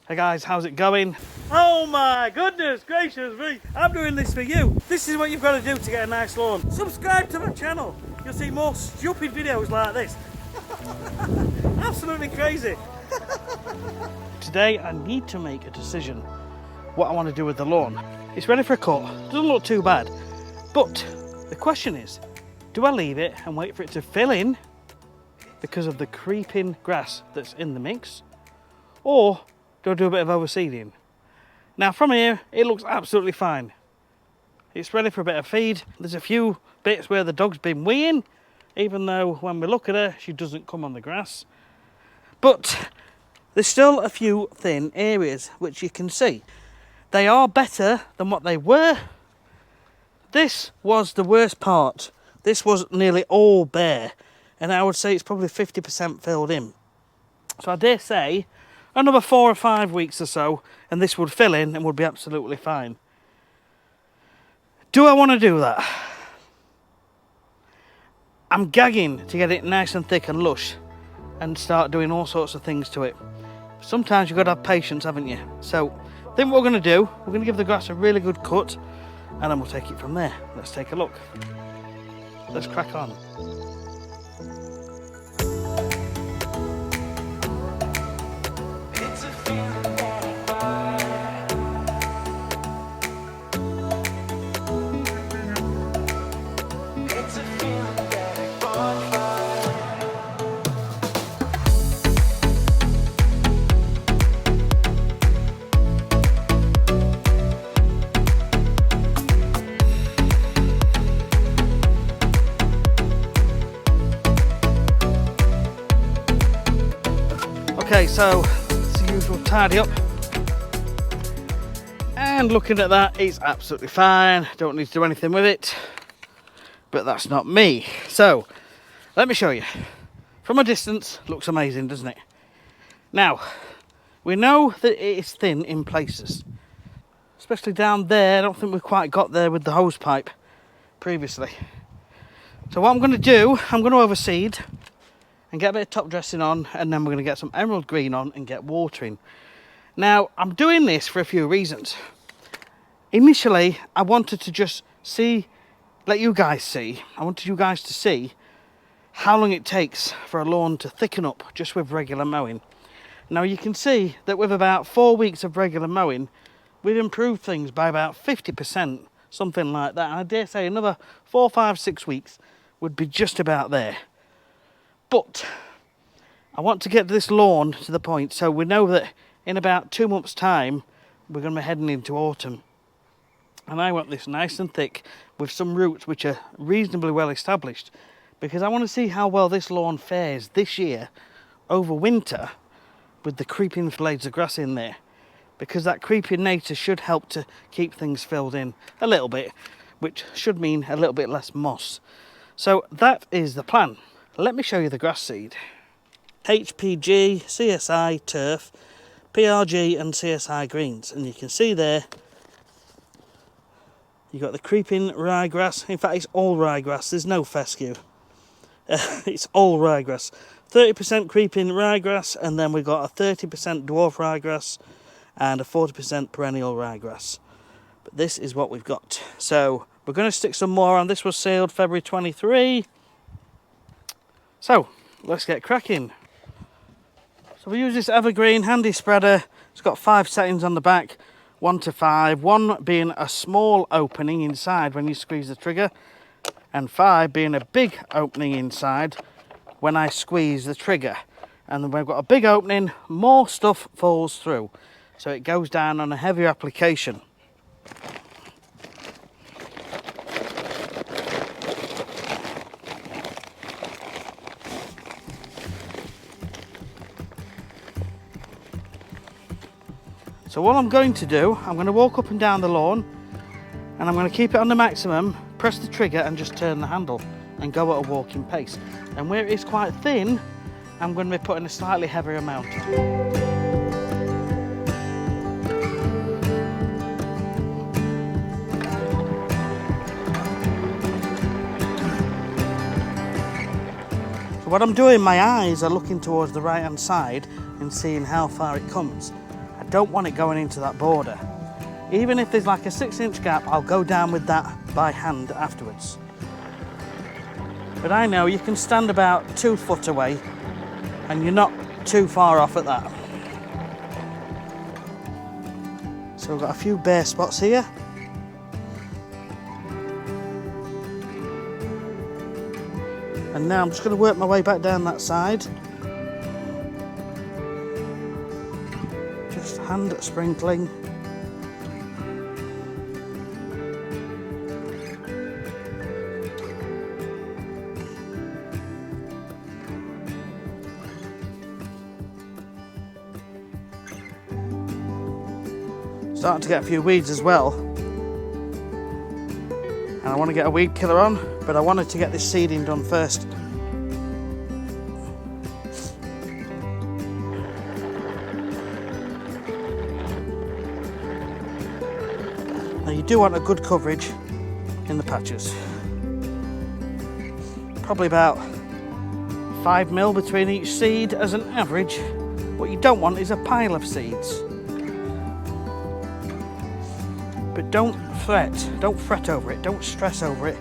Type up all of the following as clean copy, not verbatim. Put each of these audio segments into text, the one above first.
Hey guys, how's it going? Oh my goodness gracious me, I'm doing this for you. This is what you've got to do to get a nice lawn. Subscribe to my channel. You'll see more stupid videos like this. Absolutely crazy. Today I need to make a decision what I want to do with the lawn. It's ready for a cut, doesn't look too bad. But the question is, do I leave it and wait for it to fill in because of the creeping grass that's in the mix? Or do I do a bit of overseeding? Now from here, it looks absolutely fine. It's ready for a bit of feed. There's a few bits where the dog's been weeing, even though when we look at her, she doesn't come on the grass. But there's still a few thin areas, which you can see. They are better than what they were. This was the worst part. This was nearly all bare, and I would say it's probably 50% filled in. So I dare say another 4 or 5 weeks or so and this would fill in and would be absolutely fine. Do I want to do that? I'm gagging to get it nice and thick and lush and start doing all sorts of things to it. Sometimes you've got to have patience, haven't you? So I think what we're going to do, we're going to give the grass a really good cut and then we'll take it from there. Let's take a look. Let's crack on. Okay, so it's the usual tidy up, and looking at that, it's absolutely fine. Don't need to do anything with it, but that's not me. So let me show you. From a distance, looks amazing, doesn't it? Now, we know that it is thin in places, especially down there. I don't think we've quite got there with the hose pipe previously. So what I'm going to do, I'm going to overseed and get a bit of top dressing on, and then we're going to get some emerald green on and get watering. Now, I'm doing this for a few reasons. Initially, I wanted to just let you guys see, I wanted you guys to see how long it takes for a lawn to thicken up just with regular mowing. Now you can see that with about 4 weeks of regular mowing, we've improved things by about 50%, something like that. And I dare say another 4, 5, 6 weeks would be just about there. But I want to get this lawn to the point so we know that in about 2 months' time we're going to be heading into autumn. And I want this nice and thick with some roots which are reasonably well established, because I want to see how well this lawn fares this year over winter with the creeping blades of grass in there, because that creeping nature should help to keep things filled in a little bit, which should mean a little bit less moss. So that is the plan. Let me show you the grass seed. HPG, CSI, turf, PRG and CSI greens. And you can see there, you've got the creeping ryegrass. In fact, it's all ryegrass, there's no fescue. It's all ryegrass. 30% creeping ryegrass, and then we've got a 30% dwarf ryegrass and a 40% perennial ryegrass. But this is what we've got. So we're going to stick some more on. This was sealed February 23. So let's get cracking. So we use this evergreen handy spreader. It's got 5 settings on the back, 1 to 5, 1 being a small opening inside when you squeeze the trigger, and 5 being a big opening inside when I squeeze the trigger. And when we've got a big opening, more stuff falls through, so it goes down on a heavier application. So what I'm going to do, I'm going to walk up and down the lawn, and I'm going to keep it on the maximum, press the trigger and just turn the handle and go at a walking pace. And where it is quite thin, I'm going to be putting a slightly heavier amount on. What I'm doing, my eyes are looking towards the right hand side and seeing how far it comes. I don't want it going into that border. Even if there's like a 6-inch gap, I'll go down with that by hand afterwards. But I know you can stand about 2 foot away and you're not too far off at that. So we've got a few bare spots here. And now I'm just going to work my way back down that side. Just hand sprinkling. Starting to get a few weeds as well. And I want to get a weed killer on, but I wanted to get this seeding done first. Now you do want a good coverage in the patches. Probably about 5 mil between each seed as an average. What you don't want is a pile of seeds. But don't fret over it, don't stress over it,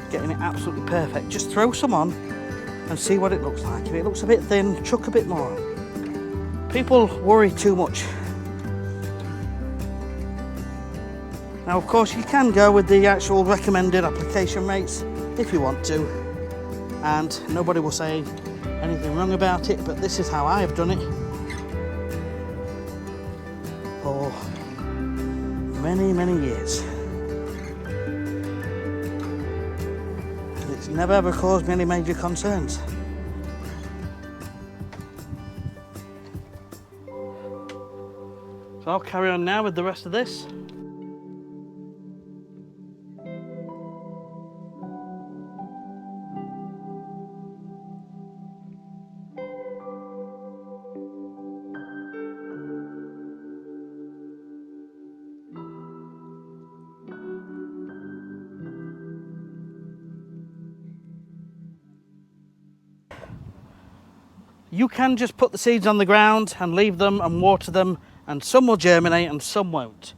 getting it absolutely perfect. Just throw some on and see what it looks like. If it looks a bit thin, chuck a bit more on. People worry too much. Now of course you can go with the actual recommended application rates if you want to, and nobody will say anything wrong about it, but this is how I have done it for many years. And it's never ever caused me any major concerns. So I'll carry on now with the rest of this. You can just put the seeds on the ground and leave them and water them, and some will germinate and some won't.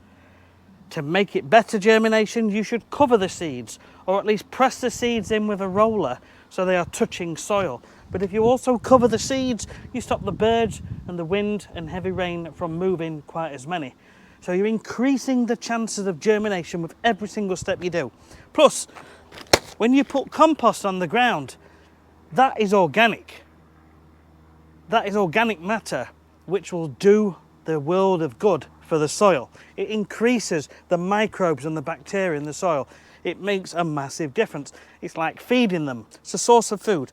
To make it better germination, you should cover the seeds, or at least press the seeds in with a roller so they are touching soil. But if you also cover the seeds, you stop the birds and the wind and heavy rain from moving quite as many. So you're increasing the chances of germination with every single step you do. Plus, when you put compost on the ground, that is organic. That is organic matter, which will do the world of good for the soil. It increases the microbes and the bacteria in the soil. It makes a massive difference. It's like feeding them. It's a source of food.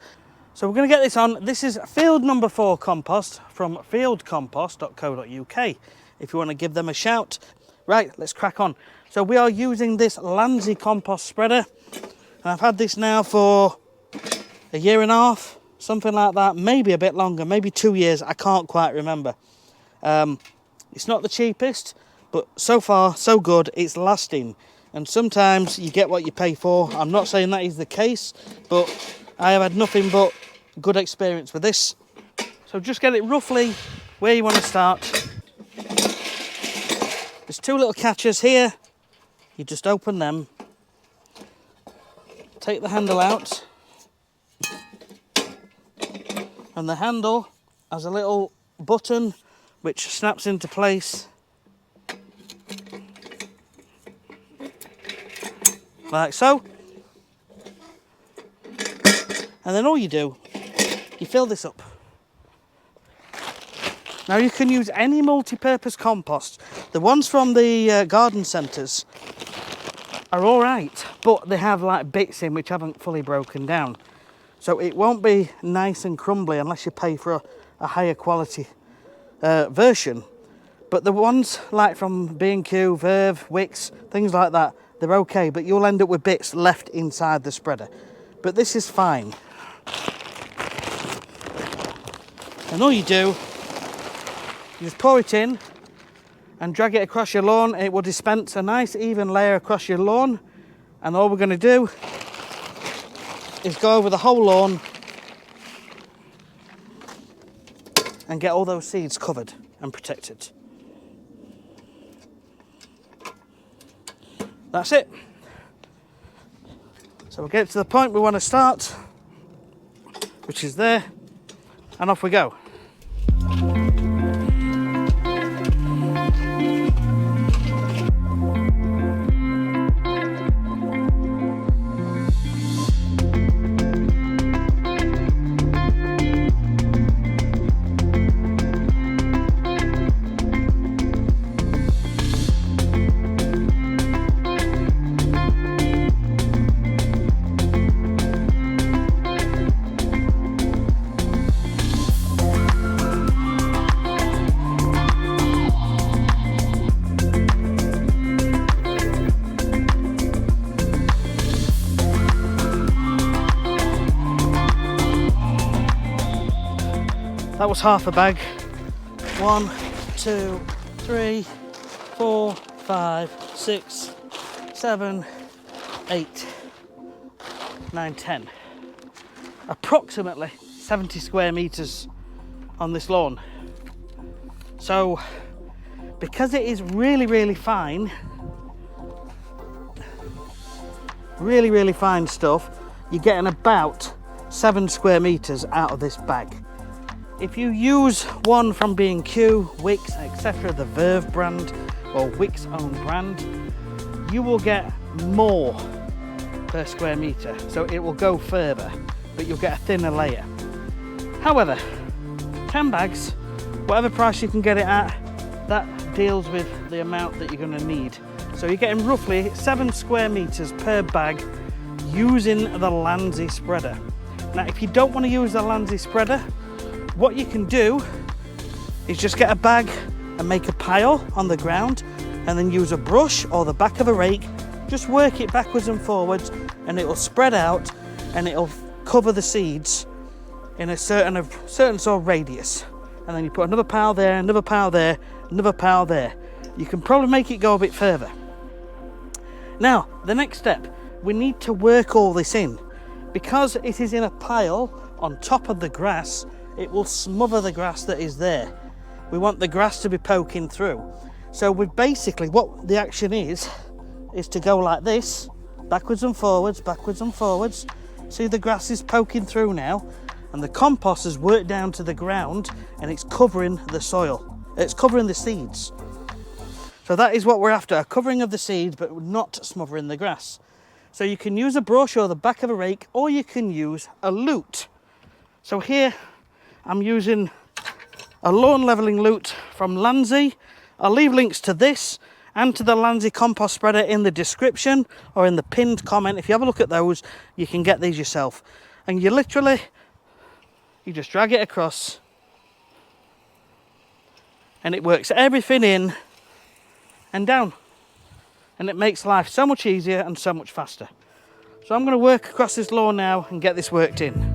So we're going to get this on. This is field number 4 compost from fieldcompost.co.uk. If you want to give them a shout. Right, let's crack on. So we are using this Landsy compost spreader. And I've had this now for a year and a half. Something like that, maybe a bit longer, maybe 2 years, I can't quite remember. It's not the cheapest, but so far, so good, it's lasting. And sometimes you get what you pay for. I'm not saying that is the case, but I have had nothing but good experience with this. So just get it roughly where you want to start. There's 2 little catchers here. You just open them, take the handle out, and the handle has a little button which snaps into place like so. And then all you do, you fill this up. Now you can use any multi-purpose compost. The ones from the garden centres are all right, but they have like bits in which haven't fully broken down. So it won't be nice and crumbly unless you pay for a higher quality version. But the ones like from B&Q, Verve, Wix, things like that, they're okay, but you'll end up with bits left inside the spreader. But this is fine. And all you do, you just pour it in and drag it across your lawn. It will dispense a nice even layer across your lawn. And all we're going to do is go over the whole lawn and get all those seeds covered and protected. That's it. So we'll get to the point we want to start, which is there, and off we go. That was half a bag. 1, 2, 3, 4, 5, 6, 7, 8, 9, 10. Approximately 70 square meters on this lawn. So, because it is really fine, really fine stuff, you're getting about 7 square meters out of this bag. If you use one from B&Q, Wix, etc., the Verve brand or Wix own brand, you will get more per square meter, so it will go further, but you'll get a thinner layer. However, 10 bags, whatever price you can get it at, that deals with the amount that you're going to need. So you're getting roughly 7 square meters per bag using the Landsy spreader. Now, if you don't want to use the Landsy spreader, what you can do is just get a bag and make a pile on the ground, and then use a brush or the back of a rake, just work it backwards and forwards, and it will spread out and it'll cover the seeds in a certain sort of radius. And then you put another pile there, another pile there, another pile there. You can probably make it go a bit further. Now, the next step, we need to work all this in. Because it is in a pile on top of the grass, it will smother the grass that is there. We want the grass to be poking through. So we basically, what the action is to go like this, backwards and forwards, backwards and forwards. See, the grass is poking through now, and the compost has worked down to the ground and it's covering the soil. It's covering the seeds. So that is what we're after, a covering of the seeds, but not smothering the grass. So you can use a brush or the back of a rake, or you can use a lute. So here, I'm using a lawn levelling lute from Landsy. I'll leave links to this and to the Landsy compost spreader in the description or in the pinned comment. If you have a look at those, you can get these yourself. And you just drag it across and it works everything in and down. And it makes life so much easier and so much faster. So I'm going to work across this lawn now and get this worked in.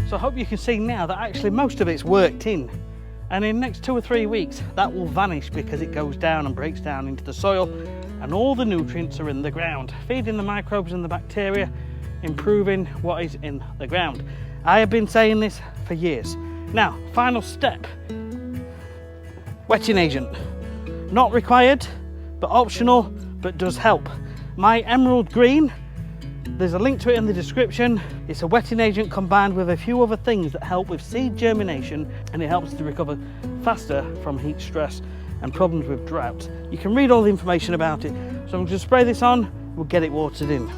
So I hope you can see now that actually most of it's worked in, and in the next 2 or 3 weeks that will vanish because it goes down and breaks down into the soil, and all the nutrients are in the ground, feeding the microbes and the bacteria, improving what is in the ground. I have been saying this for years. Now, final step, wetting agent. Not required, but optional, but does help. My emerald green, there's a link to it in the description. It's a wetting agent combined with a few other things that help with seed germination, and it helps to recover faster from heat stress and problems with drought. You can read all the information about it. So I'm going to spray this on, we'll get it watered in.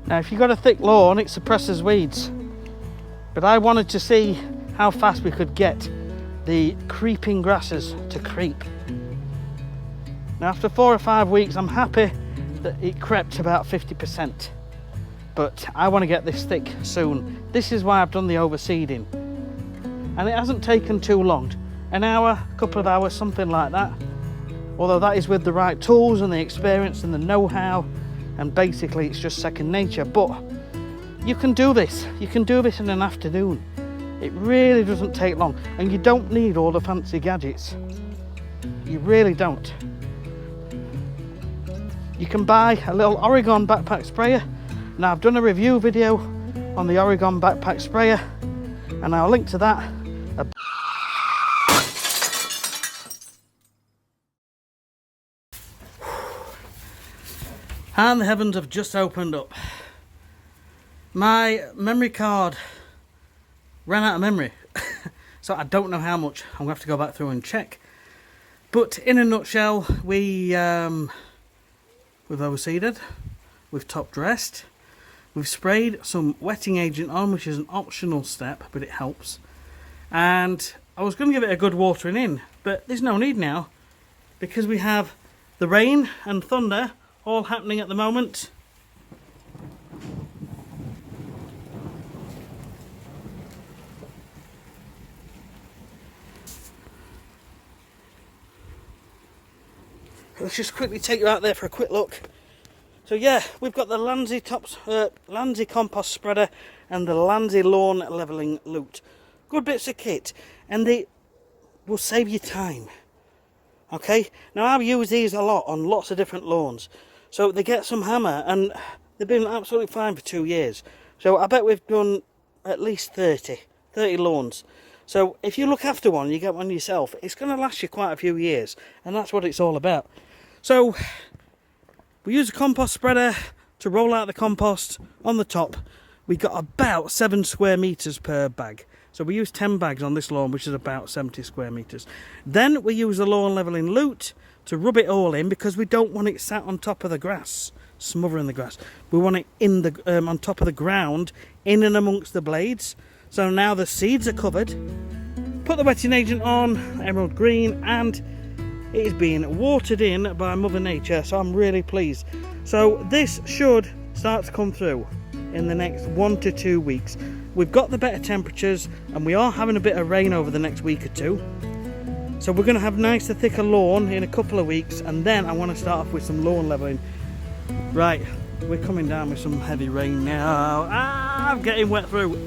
Now, if you've got a thick lawn, it suppresses weeds. But I wanted to see how fast we could get the creeping grasses to creep. Now, after 4 or 5 weeks, I'm happy that it crept about 50%. But I want to get this thick soon. This is why I've done the overseeding. And it hasn't taken too long. An hour, a couple of hours, something like that. Although that is with the right tools and the experience and the know-how. And basically it's just second nature. But you can do this. You can do this in an afternoon. It really doesn't take long, and you don't need all the fancy gadgets. You really don't. You can buy a little Oregon backpack sprayer. Now I've done a review video on the Oregon backpack sprayer, and I'll link to that. And the heavens have just opened up. My memory card ran out of memory. So I don't know how much. I'm going to have to go back through and check. But in a nutshell, we've overseeded, we've top dressed, we've sprayed some wetting agent on, which is an optional step, but it helps. And I was going to give it a good watering in, but there's no need now, because we have the rain and thunder all happening at the moment. Let's just quickly take you out there for a quick look. So yeah, we've got the Landsy compost spreader and the Landsy lawn levelling loot. Good bits of kit, and they will save you time. Okay, now I've used these a lot on lots of different lawns. So they get some hammer, and they've been absolutely fine for 2 years. So I bet we've done at least 30 lawns. So if you look after one, you get one yourself, it's going to last you quite a few years, and that's what it's all about. So we use a compost spreader to roll out the compost on the top. We got about 7 square meters per bag. So we use 10 bags on this lawn, which is about 70 square meters. Then we use the lawn leveling loot to rub it all in, because we don't want it sat on top of the grass, smothering the grass. We want it in the on top of the ground, in and amongst the blades. So now the seeds are covered. Put the wetting agent on, emerald green, and it is being watered in by Mother Nature, so I'm really pleased. So this should start to come through in the next 1 to 2 weeks. We've got the better temperatures, and we are having a bit of rain over the next week or two. So we're going to have nicer, thicker lawn in a couple of weeks, and then I want to start off with some lawn levelling. Right, we're coming down with some heavy rain now. I'm getting wet through.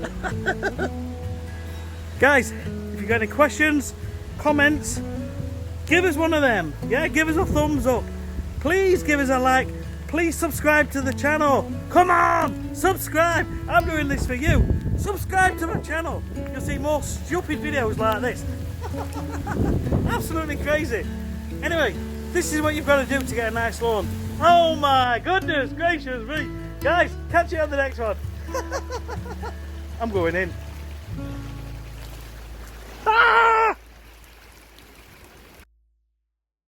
Guys, if you've got any questions, comments, give us one of them. Yeah, give us a thumbs up. Please give us a like. Please subscribe to the channel. Come on, subscribe. I'm doing this for you. Subscribe to my channel. You'll see more stupid videos like this. Absolutely crazy. Anyway, this is what you've got to do to get a nice lawn. Oh my goodness gracious me. Guys, catch you on the next one. I'm going in.